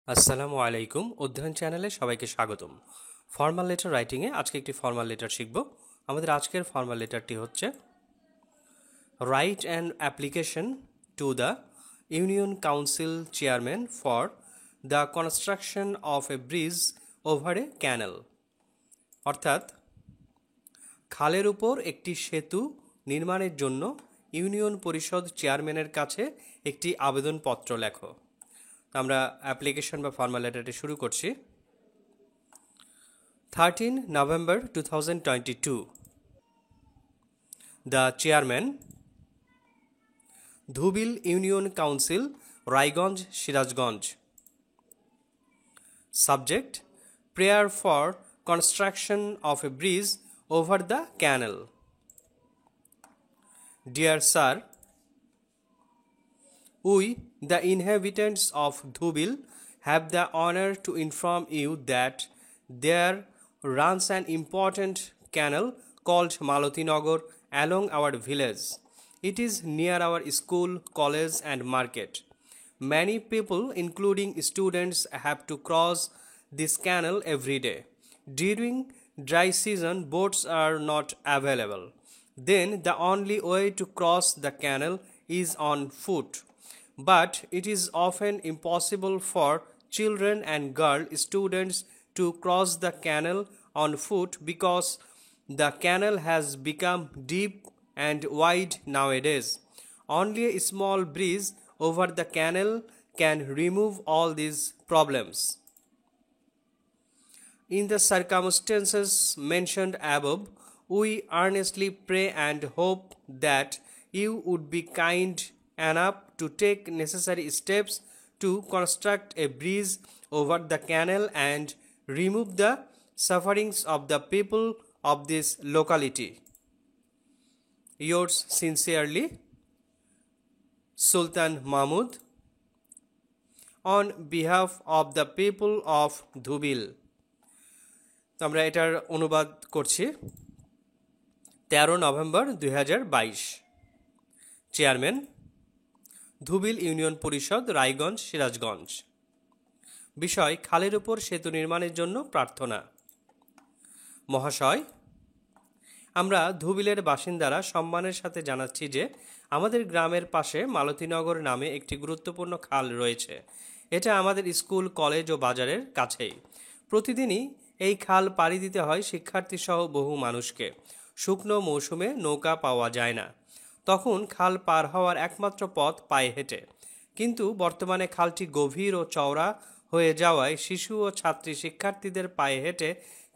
আসসালামু আলাইকুম অধ্যয়ন চ্যানেলে সবাইকে স্বাগতম। ফর্মাল লেটার রাইটিংয়ে আজকে একটি ফর্মাল লেটার শিখব। আমাদের আজকের ফর্মাল লেটারটি হচ্ছে write an application to the union council chairman for the construction of a bridge over a canal. অর্থাৎ খালের উপর একটি সেতু নির্মাণের জন্য ইউনিয়ন পরিষদ চেয়ারম্যানের কাছে একটি আবেদনপত্র লেখো। আমরা অ্যাপ্লিকেশন বা ফর্মাল লেটারটি শুরু করছি। 13 November 2022. The chairman, Dhubil Union Council, Raiganj, Sirajganj. Subject: prayer for construction of a bridge over the canal. Dear sir, we, the inhabitants of Dhubil, have the honor to inform you that there runs an important canal called Malotinagar along our village. It is near our school, college, and market. Many people, including students, have to cross this canal every day. During dry season, boats are not available. Then the only way to cross the canal is on foot. But it is often impossible for children and girl students to cross the canal on foot because the canal has become deep and wide nowadays. Only a small bridge over the canal can remove all these problems. In the circumstances mentioned above, we earnestly pray and hope that you would be kind enough to take necessary steps to construct a bridge over the canal and remove the sufferings of the people of this locality. Yours sincerely, Sultan Mahmud, on behalf of the people of Dhubil. আমরা এটার অনুবাদ করছি। 13 November 2022। Chairman, Dhubil union পরিষদ, রায়গঞ্জ, সিরাজগঞ্জ। বিষয়: খালের উপর সেতু নির্মাণের জন্য প্রার্থনা। মহাশয়, আমরা ধুবিলের বাসিন্দারা সম্মানের সাথে জানাচ্ছি যে আমাদের গ্রামের পাশে মালতীনগর নামে একটি গুরুত্বপূর্ণ খাল রয়েছে। এটা আমাদের স্কুল, কলেজ ও বাজারের কাছেই। প্রতিদিনই এই খাল পাড়ি দিতে হয় শিক্ষার্থীসহ বহু মানুষকে। শুকনো মৌসুমে নৌকা পাওয়া যায় না, তখন খাল পার হওয়ার একমাত্র পথ পায়ে হেঁটে। কিন্তু বর্তমানে খালটি গভীর ও চওড়া হয়ে যাওয়ায় শিশু ও ছাত্রী শিক্ষার্থীদের পায়ে হেঁটে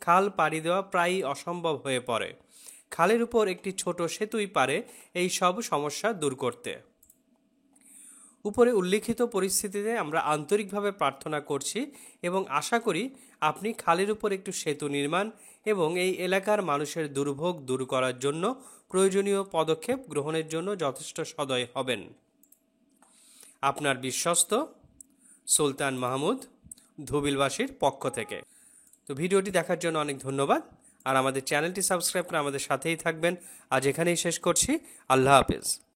খাল পাড়ি দেওয়া প্রায়ই অসম্ভব হয়ে পড়ে। খালের উপর একটি ছোট সেতুই পারে এই সব সমস্যা দূর করতে। উপরে উল্লিখিত পরিস্থিতিতে আমরা আন্তরিকভাবে প্রার্থনা করছি এবং আশা করি আপনি খালের উপর একটি সেতু নির্মাণ এবং এই এলাকার মানুষের দুর্ভোগ দূর করার জন্য প্রয়োজনীয় পদক্ষেপ গ্রহণের জন্য যথেষ্ট সদয় হবেন। আপনার বিশ্বস্ত সুলতান মাহমুদ, ধুবিলবাসীর পক্ষ থেকে। তো ভিডিওটি দেখার জন্য অনেক ধন্যবাদ। আর আমাদের চ্যানেলটি সাবস্ক্রাইব করে আমাদের সাথেই থাকবেন। আজ এখানেই শেষ করছি। আল্লাহ হাফেজ।